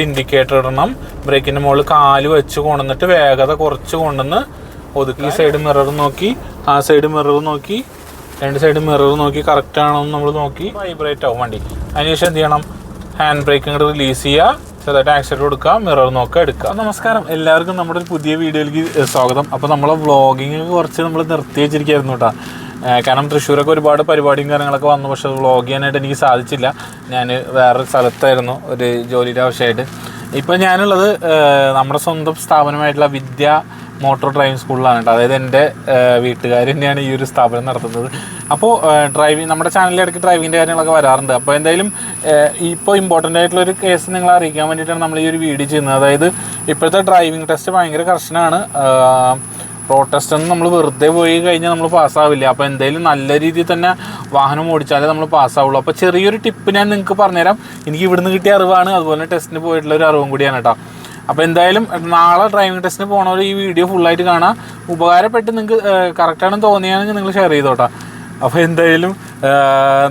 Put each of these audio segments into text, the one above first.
Indicator ഇടണം. ബ്രേക്കിൻ്റെ മുകളിൽ കാല് വെച്ച് കൊണ്ടുവന്നിട്ട് വേഗത കുറച്ച് കൊണ്ടുവന്ന് ഒതുക്കി. ഈ സൈഡ് മിറർ നോക്കി, ആ സൈഡ് മിറർ നോക്കി, രണ്ട് സൈഡ് മിറർ നോക്കി കറക്റ്റ് ആണോ എന്ന് നമ്മൾ നോക്കി. വൈബ്രേറ്റ് ആവും വണ്ടി. അതിനുശേഷം എന്ത് ചെയ്യണം, ഹാൻഡ് ബ്രേക്ക് ഇങ്ങോട്ട് റിലീസ് ചെയ്യുക, ചെറുതായിട്ട് ആക്സിഡൻറ്റ് കൊടുക്കുക, മിറർ നോക്കുക, എടുക്കുക. നമസ്കാരം, എല്ലാവർക്കും നമ്മുടെ ഒരു പുതിയ വീഡിയോയിലേക്ക് സ്വാഗതം. അപ്പോൾ നമ്മളെ വ്ളോഗിങ് കുറച്ച് നമ്മൾ നിർത്തി വെച്ചിരിക്കുകയായിരുന്നു കേട്ടോ. കാരണം തൃശ്ശൂരൊക്കെ ഒരുപാട് പരിപാടിയും കാര്യങ്ങളൊക്കെ വന്നു, പക്ഷേ വ്ളോഗ് ചെയ്യാനായിട്ട് എനിക്ക് സാധിച്ചില്ല. ഞാൻ വേറൊരു സ്ഥലത്തായിരുന്നു ഒരു ജോലിയുടെ ആവശ്യമായിട്ട്. ഇപ്പോൾ ഞാനുള്ളത് നമ്മുടെ സ്വന്തം സ്ഥാപനമായിട്ടുള്ള വിദ്യ മോട്ടോർ ഡ്രൈവിംഗ് സ്കൂളിലാണ് കേട്ടോ. അതായത് എൻ്റെ വീട്ടുകാർ തന്നെയാണ് ഈ ഒരു സ്ഥാപനം നടത്തുന്നത്. അപ്പോൾ ഡ്രൈവിംഗ് നമ്മുടെ ചാനലിൽ ഇടയ്ക്ക് ഡ്രൈവിങ്ങിൻ്റെ കാര്യങ്ങളൊക്കെ വരാറുണ്ട്. അപ്പോൾ എന്തായാലും ഇപ്പോൾ ഇമ്പോർട്ടൻ്റ് ആയിട്ടുള്ളൊരു കേസ് നിങ്ങളെ അറിയിക്കാൻ വേണ്ടിയിട്ടാണ് നമ്മൾ ഈ ഒരു വീഡിയോ ചെയ്യുന്നത്. അതായത് ഇപ്പോഴത്തെ ഡ്രൈവിംഗ് ടെസ്റ്റ് ഭയങ്കര കർശനമാണ്. റോഡ് ടെസ്റ്റ് ഒന്നും നമ്മൾ വെറുതെ പോയി കഴിഞ്ഞാൽ നമ്മൾ പാസ്സാവില്ല. അപ്പോൾ എന്തായാലും നല്ല രീതിയിൽ തന്നെ വാഹനം ഓടിച്ചാലേ നമ്മൾ പാസ്സാവുള്ളൂ. അപ്പോൾ ചെറിയൊരു ടിപ്പ് ഞാൻ നിങ്ങൾക്ക് പറഞ്ഞുതരാം. എനിക്ക് ഇവിടുന്ന് കിട്ടിയ അറിവാണ്, അതുപോലെ ടെസ്റ്റിന് പോയിട്ടുള്ള ഒരു അറിവും കൂടിയാണ് കേട്ടോ. അപ്പോൾ എന്തായാലും നാളെ ഡ്രൈവിംഗ് ടെസ്റ്റിന് പോകണവർ ഈ വീഡിയോ ഫുള്ളായിട്ട് കാണാം. ഉപകാരപ്പെട്ട് നിങ്ങൾക്ക് കറക്റ്റാണെന്ന് തോന്നിയാണെങ്കിൽ നിങ്ങൾ ഷെയർ ചെയ്തോട്ടോ. അപ്പോൾ എന്തായാലും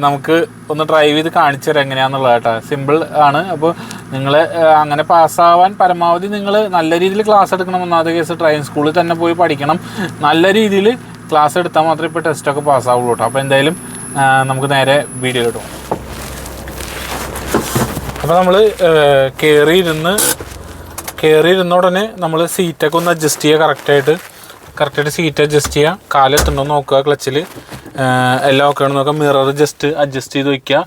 നമുക്ക് ഒന്ന് ഡ്രൈവ് ചെയ്ത് കാണിച്ചു തരാം എങ്ങനെയാണെന്നുള്ളത് കേട്ടോ. സിമ്പിൾ ആണ്. അപ്പോൾ നിങ്ങൾ അങ്ങനെ പാസ്സാവാൻ പരമാവധി നിങ്ങൾ നല്ല രീതിയിൽ ക്ലാസ് എടുക്കണം. ഒന്നാമത്തെ കേസ് ഡ്രൈവിംഗ് സ്കൂളിൽ തന്നെ പോയി പഠിക്കണം. നല്ല രീതിയിൽ ക്ലാസ് എടുത്താൽ മാത്രമേ ഇപ്പോൾ ടെസ്റ്റൊക്കെ പാസ്സാവുള്ളൂ കേട്ടോ. അപ്പോൾ എന്തായാലും നമുക്ക് നേരെ വീഡിയോ കിട്ടും. അപ്പോൾ നമ്മൾ കയറിയിരുന്ന ഉടനെ നമ്മൾ സീറ്റൊക്കെ ഒന്ന് അഡ്ജസ്റ്റ് ചെയ്യുക. കറക്റ്റായിട്ട് സീറ്റ് അഡ്ജസ്റ്റ് ചെയ്യുക. കാലെത്തുണ്ടോ നോക്കുക, ക്ലച്ചിൽ എല്ലാം ഒക്കെ ആണെന്ന് നോക്കുക. മിറർ ജസ്റ്റ് അഡ്ജസ്റ്റ് ചെയ്ത് വയ്ക്കുക.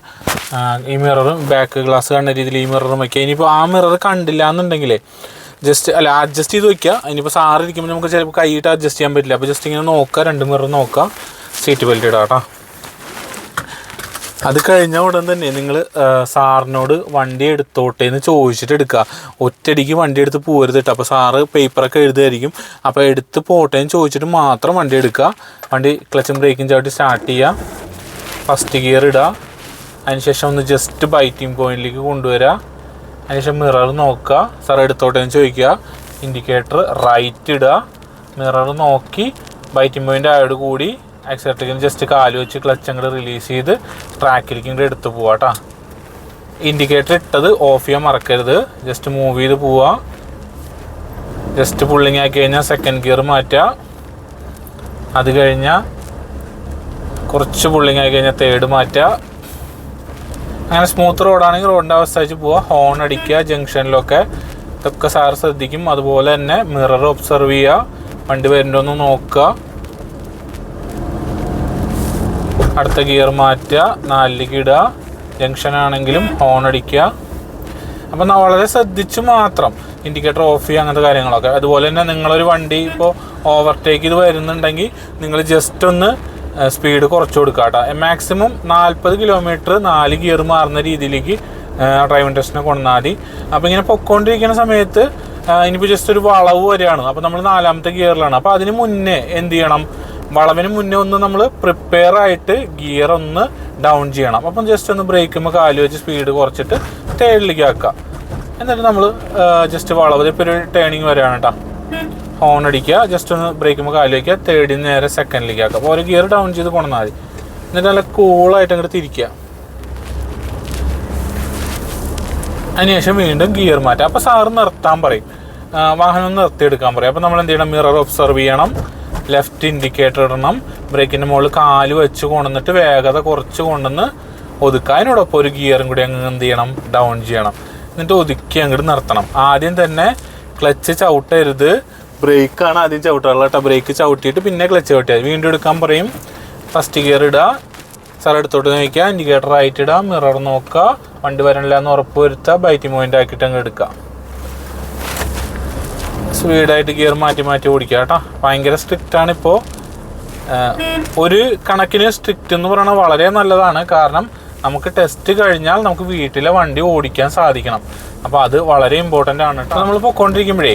ഈ മിറർ ബാക്ക് ഗ്ലാസ് കാണുന്ന രീതിയിൽ ഈ മിററും വയ്ക്കുക. ഇനിയിപ്പോൾ ആ മിറർ കണ്ടില്ല എന്നുണ്ടെങ്കിലേ അഡ്ജസ്റ്റ് ചെയ്ത് വയ്ക്കുക. ഇനിയിപ്പോൾ സാറ് ഇരിക്കുമ്പോൾ നമുക്ക് ചിലപ്പോൾ കൈയിട്ട് അഡ്ജസ്റ്റ് ചെയ്യാൻ പറ്റില്ല. അപ്പോൾ ജസ്റ്റ് ഇങ്ങനെ നോക്കുക, രണ്ട് മിറർ നോക്കുക, സീറ്റ് ബെൽറ്റ് ഇടാം കേട്ടോ. അത് കഴിഞ്ഞ ഉടൻ തന്നെ നിങ്ങൾ സാറിനോട് വണ്ടി എടുത്തോട്ടെ എന്ന് ചോദിച്ചിട്ട് എടുക്കുക. ഒറ്റയടിക്ക് വണ്ടി എടുത്ത് പോരുത് കേട്ടോ. അപ്പോൾ സാറ് പേപ്പറൊക്കെ എഴുതുമായിരിക്കും. അപ്പോൾ എടുത്ത് പോട്ടെ എന്ന് ചോദിച്ചിട്ട് മാത്രം വണ്ടി എടുക്കുക. വണ്ടി ക്ലച്ചും ബ്രേക്കും ചവിട്ടി സ്റ്റാർട്ട് ചെയ്യുക. ഫസ്റ്റ് ഗിയർ ഇടുക. അതിനുശേഷം ഒന്ന് ജസ്റ്റ് ബൈറ്റിംഗ് പോയിന്റിലേക്ക് കൊണ്ടുവരിക. അതിനുശേഷം മിറർ നോക്കുക, സാർ എടുത്തോട്ടെ എന്ന് ചോദിക്കുക. ഇൻഡിക്കേറ്റർ റൈറ്റ് ഇടുക. മിറർ നോക്കി ബൈറ്റിംഗ് പോയിൻ്റ് ആയോട് കൂടി ആക്സിലേറ്ററിൽ ജസ്റ്റ് കാല് വെച്ച് ക്ലച്ച് അങ്ങോട്ട് റിലീസ് ചെയ്ത് ട്രാക്കിലേക്ക് ഇങ്ങോട്ട് എടുത്ത് പോവാം കേട്ടോ. ഇൻഡിക്കേറ്റർ ഇട്ടത് ഓഫ് ചെയ്യാൻ മറക്കരുത്. ജസ്റ്റ് മൂവ് ചെയ്ത് പോവുക. ജസ്റ്റ് പുള്ളിങ് ആക്കി കഴിഞ്ഞാൽ സെക്കൻഡ് ഗിയർ മാറ്റുക. അത് കഴിഞ്ഞാൽ കുറച്ച് പുള്ളിങ് ആക്കി കഴിഞ്ഞാൽ തേർഡ് മാറ്റുക. അങ്ങനെ സ്മൂത്ത് റോഡാണെങ്കിൽ റോഡിൻ്റെ അവസ്ഥ വെച്ച് പോവുക. ഹോൺ അടിക്കുക ജംഗ്ഷനിലൊക്കെ. ഇതൊക്കെ സാർ ശ്രദ്ധിക്കും. അതുപോലെ തന്നെ മിറർ ഒബ്സർവ് ചെയ്യുക. വണ്ടി വരുന്നുണ്ടോയെന്ന് നോക്കുക. അടുത്ത ഗിയർ മാറ്റുക, 4ലേക്ക് ഇടുക. ജംഗ്ഷൻ ആണെങ്കിലും ഹോൺ അടിക്കുക. അപ്പം വളരെ ശ്രദ്ധിച്ച് മാത്രം ഇൻഡിക്കേറ്റർ ഓഫ് ചെയ്യുക, അങ്ങനത്തെ കാര്യങ്ങളൊക്കെ. അതുപോലെ തന്നെ നിങ്ങളൊരു വണ്ടി ഇപ്പോൾ ഓവർടേക്ക് ചെയ്ത് വരുന്നുണ്ടെങ്കിൽ നിങ്ങൾ ജസ്റ്റ് ഒന്ന് സ്പീഡ് കുറച്ച് കൊടുക്കുക കേട്ടോ. മാക്സിമം 40 കിലോമീറ്റർ 4 ഗിയർ മാറുന്ന രീതിയിലേക്ക് ഡ്രൈവിംഗ് ടെസ്റ്റിനെ കൊണ്ടുവന്നാൽ മതി. അപ്പോൾ ഇങ്ങനെ പൊയ്ക്കൊണ്ടിരിക്കുന്ന സമയത്ത് ഇനിയിപ്പോൾ ജസ്റ്റ് ഒരു വളവ് വരികയാണ്. അപ്പോൾ നമ്മൾ 4ാമത്തെ ഗിയറിലാണ്. അപ്പോൾ അതിന് മുന്നേ എന്ത് ചെയ്യണം, വളവിന് മുന്നേ ഒന്ന് നമ്മൾ പ്രിപ്പയർ ആയിട്ട് ഗിയർ ഒന്ന് ഡൗൺ ചെയ്യണം. അപ്പം ജസ്റ്റ് ഒന്ന് ബ്രേക്കുമ്പോൾ കാല് വെച്ച് സ്പീഡ് കുറച്ചിട്ട് തേർഡിലേക്ക് ആക്കുക. എന്നിട്ട് നമ്മൾ ജസ്റ്റ് വളവ് ഇപ്പോൾ ഒരു ടേണിങ് വരികയാണ് കേട്ടോ. ഹോൺ അടിക്കുക, ജസ്റ്റ് ഒന്ന് ബ്രേക്കുമ്പോൾ കാല് വയ്ക്കുക, തേർഡിൽ നിന്ന് നേരെ സെക്കൻഡിലേക്ക് ആക്കുക. അപ്പോൾ ഒരു ഗിയർ ഡൗൺ ചെയ്ത് കൊണ്ടുവന്നാൽ മതി. എന്നിട്ട് നല്ല കൂളായിട്ട് അങ്ങോട്ട് തിരിക്കുക. അതിനുശേഷം വീണ്ടും ഗിയർ മാറ്റുക. അപ്പോൾ സാറ് നിർത്താൻ പറയും, വാഹനം നിർത്തിയെടുക്കാൻ പറയും. അപ്പോൾ നമ്മൾ എന്ത് ചെയ്യണം, മിറർ ഒബ്സർവ് ചെയ്യണം, ലെഫ്റ്റ് ഇൻഡിക്കേറ്റർ ഇടണം, ബ്രേക്കിൻ്റെ മുകളിൽ കാല് വെച്ച് കൊണ്ടുവന്നിട്ട് വേഗത കുറച്ച് കൊണ്ടുവന്ന് ഒതുക്കുക. അതിനോടൊപ്പം ഒരു ഗിയറും കൂടി അങ്ങ് എന്ത് ചെയ്യണം, ഡൗൺ ചെയ്യണം. എന്നിട്ട് ഒതുക്കി അങ്ങോട്ട് നിർത്തണം. ആദ്യം തന്നെ ക്ലച്ച് ചവിട്ടരുത്, ബ്രേക്കാണ് ആദ്യം ചവിട്ടാറുള്ളത് കേട്ടോ. ബ്രേക്ക് ചവിട്ടിയിട്ട് പിന്നെ ക്ലച്ച് ചവിട്ടിയാൽ വീണ്ടും എടുക്കാൻ പറയും. ഫസ്റ്റ് ഗിയർ ഇടുക, സാർ എടുത്തോട്ട് നോക്കുക, ഇൻഡിക്കേറ്റർ ആയിട്ട് ഇടുക, മിറർ നോക്കുക, വണ്ടി വരണില്ല എന്ന് ഉറപ്പ് വരുത്തുക, ബൈറ്റിംഗ് പോയിൻ്റ് ആക്കിയിട്ട് അങ്ങ് എടുക്കുക. സ്പീഡായിട്ട് ഗിയർ മാറ്റി ഓടിക്കുക കേട്ടോ. ഭയങ്കര സ്ട്രിക്റ്റാണ് ഇപ്പോൾ. ഒരു കണക്കിന് സ്ട്രിക്റ്റ് എന്ന് പറയുന്നത് വളരെ നല്ലതാണ്. കാരണം നമുക്ക് ടെസ്റ്റ് കഴിഞ്ഞാൽ നമുക്ക് വീട്ടിലെ വണ്ടി ഓടിക്കാൻ സാധിക്കണം. അപ്പോൾ അത് വളരെ ഇമ്പോർട്ടൻ്റ് ആണ് കേട്ടോ. നമ്മൾ പൊയ്ക്കൊണ്ടിരിക്കുമ്പോഴേ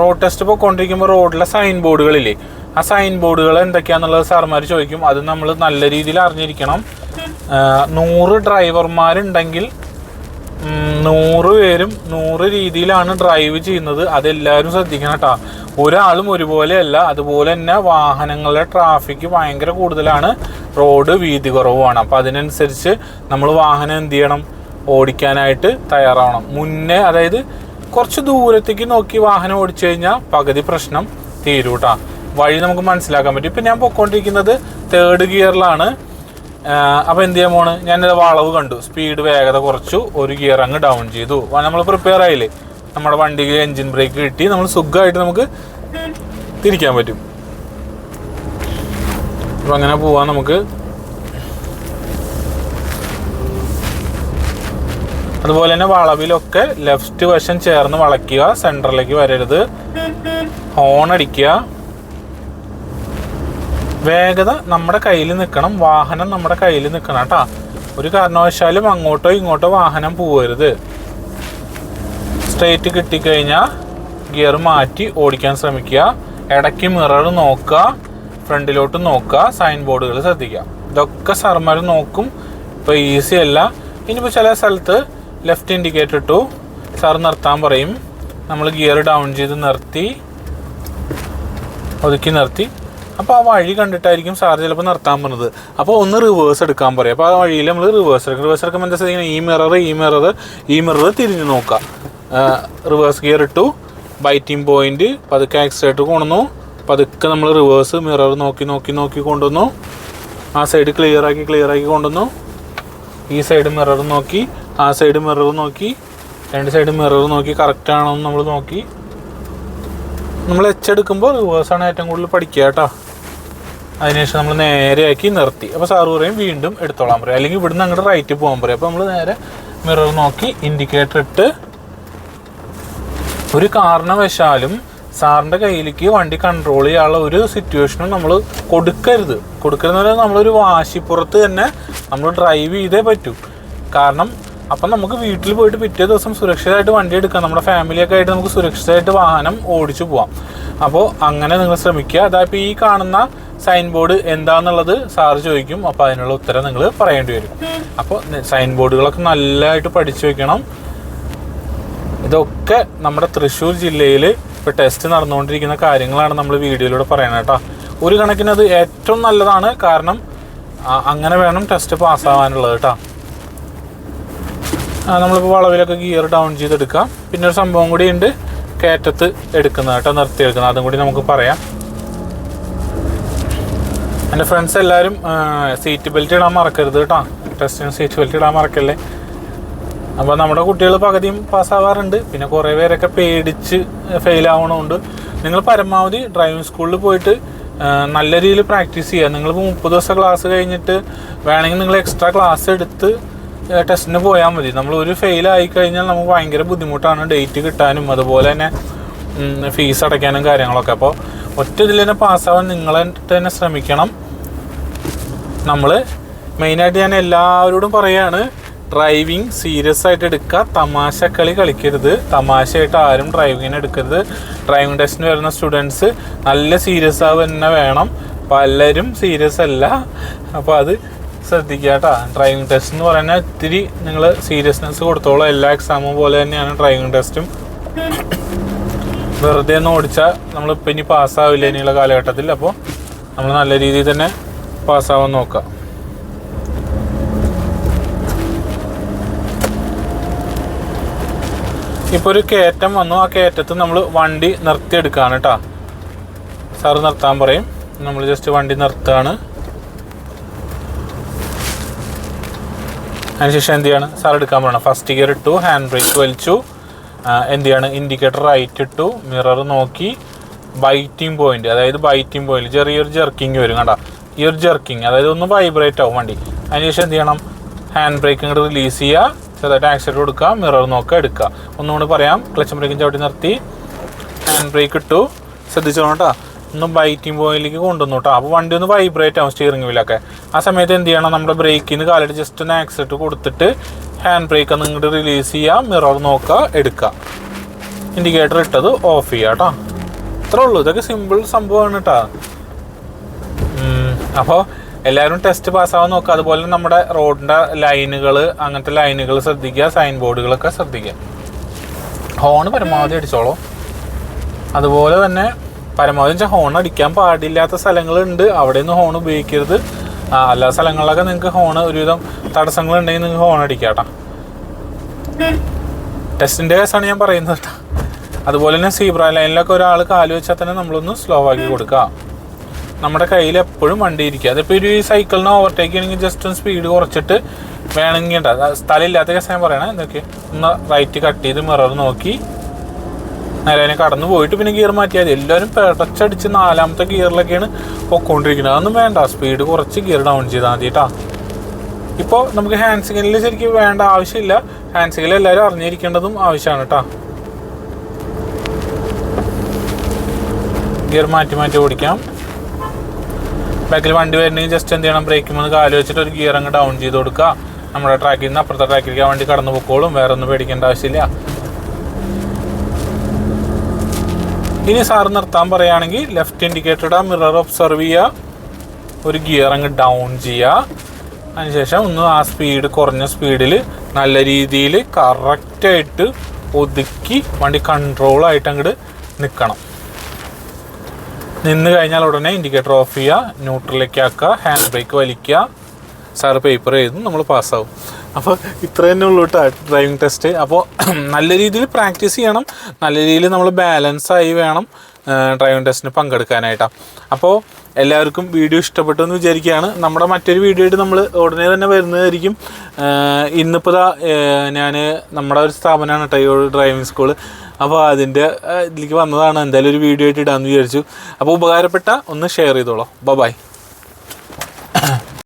റോഡ് ടെസ്റ്റ് പൊയ്ക്കൊണ്ടിരിക്കുമ്പോൾ റോഡിലെ സൈൻ ബോർഡുകളില്ലേ, ആ സൈൻ ബോർഡുകൾ എന്തൊക്കെയാണെന്നുള്ളത് സാർമാർ ചോദിക്കും. അത് നമ്മൾ നല്ല രീതിയിൽ അറിഞ്ഞിരിക്കണം. 100 ഡ്രൈവർമാരുണ്ടെങ്കിൽ 100 പേരും 100 രീതിയിലാണ് ഡ്രൈവ് ചെയ്യുന്നത്. അതെല്ലാവരും ശ്രദ്ധിക്കണം കേട്ടോ. ഒരാളും ഒരുപോലെയല്ല. അതുപോലെ തന്നെ വാഹനങ്ങളുടെ ട്രാഫിക് ഭയങ്കര കൂടുതലാണ്, റോഡ് വീതി കുറവുമാണ്. അപ്പോൾ അതിനനുസരിച്ച് നമ്മൾ വാഹനം എന്ത് ചെയ്യണം, ഓടിക്കാനായിട്ട് തയ്യാറാവണം. മുന്നേ അതായത് കുറച്ച് ദൂരത്തേക്ക് നോക്കി വാഹനം ഓടിച്ചു കഴിഞ്ഞാൽ പകുതി പ്രശ്നം തീരൂട്ടാ. വഴി നമുക്ക് മനസ്സിലാക്കാൻ പറ്റും. ഇപ്പം ഞാൻ പൊയ്ക്കൊണ്ടിരിക്കുന്നത് 3rd ഗിയറിലാണ്. അപ്പോൾ എന്ത് ചെയ്യാൻ പോണ്, ഞാനിത് വളവ് കണ്ടു, സ്പീഡ് വേഗത കുറച്ചു, ഒരു ഗിയർ അങ്ങ് ഡൗൺ ചെയ്തു. നമ്മൾ പ്രിപ്പയർ ആയില്ലേ, നമ്മുടെ വണ്ടിക്ക് എൻജിൻ ബ്രേക്ക് കിട്ടി, നമ്മൾ സുഖമായിട്ട് നമുക്ക് തിരിക്കാൻ പറ്റും. അപ്പം അങ്ങനെ പോവാൻ നമുക്ക്. അതുപോലെ തന്നെ വളവിലൊക്കെ ലെഫ്റ്റ് വശം ചേർന്ന് വളയ്ക്കുക, സെൻറ്ററിലേക്ക് വരരുത്. ഹോൺ അടിക്കുക. വേഗത നമ്മുടെ കയ്യിൽ നിൽക്കണം, വാഹനം നമ്മുടെ കയ്യിൽ നിൽക്കണം കേട്ടോ. ഒരു കാരണവശാലും അങ്ങോട്ടോ ഇങ്ങോട്ടോ വാഹനം പോകരുത്. സ്ട്രെയിറ്റ് കിട്ടിക്കഴിഞ്ഞാൽ ഗിയർ മാറ്റി ഓടിക്കാൻ ശ്രമിക്കുക. ഇടയ്ക്ക് മിറർ നോക്കുക, ഫ്രണ്ടിലോട്ട് നോക്കുക, സൈൻ ബോർഡുകൾ ശ്രദ്ധിക്കുക. ഇതൊക്കെ സാർമാർ നോക്കും. ഇപ്പോൾ ഈസി അല്ല. ഇനിയിപ്പോൾ ചില സ്ഥലത്ത് ലെഫ്റ്റ് ഇൻഡിക്കേറ്റർ ഇട്ടു, സാർ നിർത്താൻ പറയും. നമ്മൾ ഗിയർ ഡൗൺ ചെയ്ത് നിർത്തി, ഒതുക്കി നിർത്തി. അപ്പോൾ ആ വഴി കണ്ടിട്ടായിരിക്കും സാർ ചിലപ്പോൾ നിർത്താൻ പറഞ്ഞത്. അപ്പോൾ ഒന്ന് റിവേഴ്സ് എടുക്കാൻ പറയും. അപ്പോൾ ആ വഴിയിൽ നമ്മൾ റിവേഴ്സ് എടുക്കുമ്പോൾ എന്താ ചെയ്യുന്നത്, ഈ മിറർ തിരിഞ്ഞ് നോക്കുക. റിവേഴ്സ് ഗിയർ ഇട്ടു, ബൈറ്റിംഗ് പോയിന്റ്, പതുക്കെ ആക്സിലേറ്റർ കൊണ്ടുവന്നു, പതുക്കെ നമ്മൾ റിവേഴ്സ് മിറർ നോക്കി കൊണ്ടുവന്നു. ആ സൈഡ് ക്ലിയർ ആക്കി കൊണ്ടുവന്നു. ഈ സൈഡ് മിറർ നോക്കി, ആ സൈഡ് മിറർ നോക്കി, 2 സൈഡ് മിറർ നോക്കി കറക്റ്റാണോ എന്ന് നമ്മൾ നോക്കി. നമ്മൾ എച്ചെടുക്കുമ്പോൾ റിവേഴ്സാണ് ഏറ്റവും കൂടുതൽ പഠിക്കുക കേട്ടോ. അതിനുശേഷം നമ്മൾ നേരെയാക്കി നിർത്തി. അപ്പോൾ സാറ് പറയും വീണ്ടും എടുത്തോളാൻ പറയും, അല്ലെങ്കിൽ ഇവിടുന്ന് അങ്ങോട്ട് റൈറ്റ് പോകാൻ പറയും. അപ്പോൾ നമ്മൾ നേരെ മിറർ നോക്കി ഇൻഡിക്കേറ്റർ ഇട്ട്. ഒരു കാരണവശാലും സാറിൻ്റെ കയ്യിലേക്ക് വണ്ടി കൺട്രോൾ ചെയ്യാനുള്ള ഒരു സിറ്റുവേഷനും നമ്മൾ കൊടുക്കരുത്. കൊടുക്കരുതെന്ന് നമ്മളൊരു വാശിപ്പുറത്ത് തന്നെ നമ്മൾ ഡ്രൈവ് ചെയ്തേ പറ്റൂ. കാരണം അപ്പം നമുക്ക് വീട്ടിൽ പോയിട്ട് പിറ്റേ ദിവസം സുരക്ഷിതമായിട്ട് വണ്ടി എടുക്കാം, നമ്മുടെ ഫാമിലിയൊക്കെ ആയിട്ട് നമുക്ക് സുരക്ഷിതമായിട്ട് വാഹനം ഓടിച്ചു പോവാം. അപ്പോൾ അങ്ങനെ നിങ്ങൾ ശ്രമിക്കുക. അതായത് ഈ കാണുന്ന സൈൻ ബോർഡ് എന്താണെന്നുള്ളത് സാറ് ചോദിക്കും. അപ്പോൾ അതിനുള്ള ഉത്തരം നിങ്ങൾ പറയേണ്ടി വരും. അപ്പോൾ സൈൻ ബോർഡുകളൊക്കെ നല്ലതായിട്ട് പഠിച്ചു വയ്ക്കണം. ഇതൊക്കെ നമ്മുടെ തൃശ്ശൂർ ജില്ലയിൽ ഇപ്പോൾ ടെസ്റ്റ് നടന്നുകൊണ്ടിരിക്കുന്ന കാര്യങ്ങളാണ് നമ്മൾ വീഡിയോയിലൂടെ പറയുന്നത് കേട്ടോ. ഒരു കണക്കിന് അത് ഏറ്റവും നല്ലതാണ്, കാരണം അങ്ങനെ വേണം ടെസ്റ്റ് പാസ്സാവാനുള്ളത് കേട്ടോ. നമ്മളിപ്പോൾ വളവിലൊക്കെ ഗിയർ ഡൗൺ ചെയ്തെടുക്കാം. പിന്നെ ഒരു സംഭവം കൂടി ഉണ്ട്, കയറ്റത്ത് എടുക്കുന്നത് കേട്ടോ, നിർത്തിയെടുക്കുന്നത്. അതും കൂടി നമുക്ക് പറയാം. എൻ്റെ ഫ്രണ്ട്സ് എല്ലാവരും സീറ്റ് ബെൽറ്റ് ഇടാൻ മറക്കരുത് കേട്ടോ. ടെസ്റ്റിന് സീറ്റ് ബെൽറ്റ് ഇടാൻ മറക്കല്ലേ. അപ്പോൾ നമ്മുടെ കുട്ടികൾ പകുതിയും പാസ്സാവാറുണ്ട്. പിന്നെ കുറേ പേരൊക്കെ പേടിച്ച് ഫെയിലാവണമുണ്ട്. നിങ്ങൾ പരമാവധി ഡ്രൈവിംഗ് സ്കൂളിൽ പോയിട്ട് നല്ല രീതിയിൽ പ്രാക്ടീസ് ചെയ്യുക. നിങ്ങളിപ്പോൾ 30 ദിവസം ക്ലാസ് കഴിഞ്ഞിട്ട് വേണമെങ്കിൽ നിങ്ങൾ എക്സ്ട്രാ ക്ലാസ് എടുത്ത് ടെസ്റ്റിന് പോയാൽ മതി. നമ്മൾ ഒരു ഫെയിലായി കഴിഞ്ഞാൽ നമുക്ക് ഭയങ്കര ബുദ്ധിമുട്ടാണ് ഡേറ്റ് കിട്ടാനും അതുപോലെ തന്നെ ഫീസ് അടയ്ക്കാനും കാര്യങ്ങളൊക്കെ. അപ്പോൾ ഒറ്റ ഇതിൽ തന്നെ പാസ്സാവാൻ നിങ്ങൾ തന്നെ ശ്രമിക്കണം. നമ്മൾ മെയിനായിട്ട് ഞാൻ എല്ലാവരോടും പറയുകയാണ്, ഡ്രൈവിങ് സീരിയസ് ആയിട്ട് എടുക്കുക, തമാശ കളി കളിക്കരുത്. തമാശയായിട്ട് ആരും ഡ്രൈവിങ്ങിന് എടുക്കരുത്. ഡ്രൈവിംഗ് ടെസ്റ്റിന് വരുന്ന സ്റ്റുഡൻസ് നല്ല സീരിയസ് ആവുക തന്നെ വേണം. പലരും സീരിയസ് അല്ല. അപ്പോൾ അത് ശ്രദ്ധിക്കുക കേട്ടോ. ഡ്രൈവിംഗ് ടെസ്റ്റ് എന്ന് പറയുന്നത് ഇത്തിരി നിങ്ങൾ സീരിയസ്നെസ് കൊടുത്തോളൂ. എല്ലാ എക്സാമും പോലെ തന്നെയാണ് ഡ്രൈവിംഗ് ടെസ്റ്റും. വെറുതെ ഒന്ന് ഓടിച്ചാൽ നമ്മളിപ്പോൾ ഇനി പാസ്സാവില്ല ഇനിയുള്ള കാലഘട്ടത്തിൽ. അപ്പോൾ നമ്മൾ നല്ല രീതിയിൽ തന്നെ പാസ്സാവാൻ നോക്കുക. ഇപ്പോൾ ഒരു കയറ്റം വന്നു, ആ കയറ്റത്ത് നമ്മൾ വണ്ടി നിർത്തിയെടുക്കുകയാണ് കേട്ടോ. സാറ് നിർത്താൻ പറയും, നമ്മൾ ജസ്റ്റ് വണ്ടി നിർത്തുകയാണ്. അതിനുശേഷം എന്ത് ചെയ്യാണ്, സാർ എടുക്കാൻ പറയണം. ഫസ്റ്റ് ഗിയർ ഇട്ടു, ഹാൻഡ് ബ്രേക്ക് വലിച്ചു, എന്ത് ചെയ്യാണ്, ഇൻഡിക്കേറ്റർ റൈറ്റ് ഇട്ടു, മിറർ നോക്കി, ബൈറ്റിംഗ് പോയിന്റ്, അതായത് ബൈറ്റിംഗ് പോയിന്റ് ചെറിയൊരു ജെർക്കിങ് വരും കണ്ട. ഈ ഒരു ജെർക്കിങ് അതായത് ഒന്ന് വൈബ്രേറ്റ് ആവും വണ്ടി. അതിനുശേഷം എന്ത് ചെയ്യണം, ഹാൻഡ് ബ്രേക്ക് ഇങ്ങോട്ട് റിലീസ് ചെയ്യുക, ചെറുതായിട്ട് ആക്സിലേറ്റർ കൊടുക്കുക, മിറർ നോക്കുക, എടുക്കുക. ഒന്നുകൂടി പറയാം, ക്ലച്ച് ബ്രേക്കും ചവിട്ടി നിർത്തി, ഹാൻഡ് ബ്രേക്ക് ഇട്ടു, ശ്രദ്ധിച്ചോണം കേട്ടോ, ഒന്ന് ബൈറ്റിംഗ് പോയിന്റിലേക്ക് കൊണ്ടുവന്നു കേട്ടോ. അപ്പോൾ വണ്ടി ഒന്ന് വൈബ്രേറ്റ് ആവും സ്റ്റിയറിംഗ് വീലൊക്കെ. ആ സമയത്ത് എന്ത് ചെയ്യണം, നമ്മുടെ ബ്രേക്കിൽ നിന്ന് കാലിട്ട് ജസ്റ്റ് ഒന്ന് ആക്സിലേറ്റർ കൊടുത്തിട്ട് ഹാൻഡ് ബ്രേക്ക് ഒന്ന് ഇങ്ങോട്ട് റിലീസ് ചെയ്യുക, മിറർ നോക്കുക, എടുക്കുക, ഇൻഡിക്കേറ്റർ ഇട്ടത് ഓഫ് ചെയ്യുക കേട്ടോ. ഇത്രേ ഉള്ളൂ. ഇതൊക്കെ സിമ്പിൾ സംഭവമാണ് കേട്ടോ. അപ്പോൾ എല്ലാവരും ടെസ്റ്റ് പാസ്സാവാൻ നോക്കുക. അതുപോലെ നമ്മുടെ റോഡിൻ്റെ ലൈനുകൾ, അങ്ങനത്തെ ലൈനുകൾ ശ്രദ്ധിക്കുക, സൈൻ ബോർഡുകളൊക്കെ ശ്രദ്ധിക്കുക. ഹോൺ പരമാവധി അടിച്ചോളൂ. അതുപോലെ തന്നെ പരമാവധി വെച്ചാൽ ഹോൺ അടിക്കാൻ പാടില്ലാത്ത സ്ഥലങ്ങളുണ്ട്, അവിടെയൊന്നും ഹോൺ ഉപയോഗിക്കരുത്. അല്ലാത്ത സ്ഥലങ്ങളിലൊക്കെ നിങ്ങൾക്ക് ഹോൺ ഒരുവിധം തടസ്സങ്ങളുണ്ടെങ്കിൽ നിങ്ങൾക്ക് ഹോൺ അടിക്കാം കേട്ടോ. ടെസ്റ്റിൻ്റെ കേസാണ് ഞാൻ പറയുന്നത് കേട്ടോ. അതുപോലെ തന്നെ സീബ്ര ലൈനിലൊക്കെ ഒരാൾ കാല് വെച്ചാൽ തന്നെ നമ്മളൊന്ന് സ്ലോ ആക്കി കൊടുക്കുക. നമ്മുടെ കയ്യിൽ എപ്പോഴും വണ്ടി ഇരിക്കുക. അതിപ്പോൾ ഒരു സൈക്കിളിന് ഓവർടേക്ക് ചെയ്യണമെങ്കിൽ ജസ്റ്റ് ഒന്ന് സ്പീഡ് കുറച്ചിട്ട് വേണമെങ്കിൽ സ്ഥലമില്ലാത്ത കേസ് ഞാൻ പറയണേ, എന്തൊക്കെ ഒന്ന് റൈറ്റ് കട്ട് ചെയ്ത് മിറർ നോക്കി നേരെ കടന്നു പോയിട്ട് പിന്നെ ഗിയർ മാറ്റിയാൽ മതി. എല്ലാവരും പെടച്ചടിച്ച് 4ാമത്തെ ഗിയറിലൊക്കെയാണ് പൊക്കോണ്ടിരിക്കുന്നത്. അതൊന്നും വേണ്ട, സ്പീഡ് കുറച്ച് ഗിയർ ഡൗൺ ചെയ്താൽ മതി കേട്ടോ. ഇപ്പോൾ നമുക്ക് ഹാൻഡ് സിഗ്നലിൽ ശരിക്കും വേണ്ട ആവശ്യമില്ല. ഹാൻഡ് സിഗ്നൽ എല്ലാവരും അറിഞ്ഞിരിക്കേണ്ടതും ആവശ്യമാണ് കേട്ടോ. ഗിയർ മാറ്റി മാറ്റി ഓടിക്കാം. ബാക്കിൽ വണ്ടി വരുന്നെങ്കിൽ ജസ്റ്റ് എന്ത് ചെയ്യണം, ബ്രേക്കിൽ നിന്ന് കാല് വെച്ചിട്ട് ഒരു ഗിയർ അങ്ങ് ഡൗൺ ചെയ്ത് കൊടുക്കുക. നമ്മുടെ ട്രാക്കിൽ നിന്ന് അപ്പുറത്തെ ട്രാക്കിലേക്ക് ആ വണ്ടി കടന്നു പൊക്കോളും, വേറെ ഒന്നും പേടിക്കേണ്ട ആവശ്യമില്ല. ഇനി സാറ് നിർത്താൻ പറയുകയാണെങ്കിൽ ലെഫ്റ്റ് ഇൻഡിക്കേറ്ററുടെ മിറർ ഒബ്സർവ് ചെയ്യുക, ഒരു ഗിയർ അങ്ങ് ഡൗൺ ചെയ്യുക. അതിനുശേഷം ഒന്ന് ആ സ്പീഡ് കുറഞ്ഞ സ്പീഡിൽ നല്ല രീതിയിൽ കറക്റ്റായിട്ട് ഒതുക്കി വണ്ടി കൺട്രോളായിട്ട് അങ്ങോട്ട് നിൽക്കണം. നിന്ന് കഴിഞ്ഞാൽ ഉടനെ ഇൻഡിക്കേറ്റർ ഓഫ് ചെയ്യുക, ന്യൂട്രലിലേക്ക് ആക്കുക, ഹാൻഡ് ബ്രേക്ക് വലിക്കുക. സാറ് പേപ്പർ എഴുതും, നമ്മൾ പാസ്സാവും. അപ്പോൾ ഇത്ര തന്നെ ഉള്ളൂ കേട്ടോ ഡ്രൈവിംഗ് ടെസ്റ്റ്. അപ്പോൾ നല്ല രീതിയിൽ പ്രാക്ടീസ് ചെയ്യണം, നല്ല രീതിയിൽ നമ്മൾ ബാലൻസായി വേണം ഡ്രൈവിംഗ് ടെസ്റ്റിന് പങ്കെടുക്കാനായിട്ടാണ്. അപ്പോൾ എല്ലാവർക്കും വീഡിയോ ഇഷ്ടപ്പെട്ടു എന്ന് വിചാരിക്കുകയാണ്. നമ്മുടെ മറ്റൊരു വീഡിയോ ആയിട്ട് നമ്മൾ ഉടനെ തന്നെ വരുന്നതായിരിക്കും. ഇന്നിപ്പോൾ നമ്മുടെ ഒരു സ്ഥാപനമാണ് കേട്ടോ ഡ്രൈവിംഗ് സ്കൂൾ. അപ്പോൾ അതിൻ്റെ ഇതിലേക്ക് വന്നതാണ്. എന്തായാലും ഒരു വീഡിയോ ആയിട്ട് ഇടാമെന്ന് വിചാരിച്ചു. അപ്പോൾ ഉപകാരപ്പെട്ട ഒന്ന് ഷെയർ ചെയ്തോളൂ. ബൈ.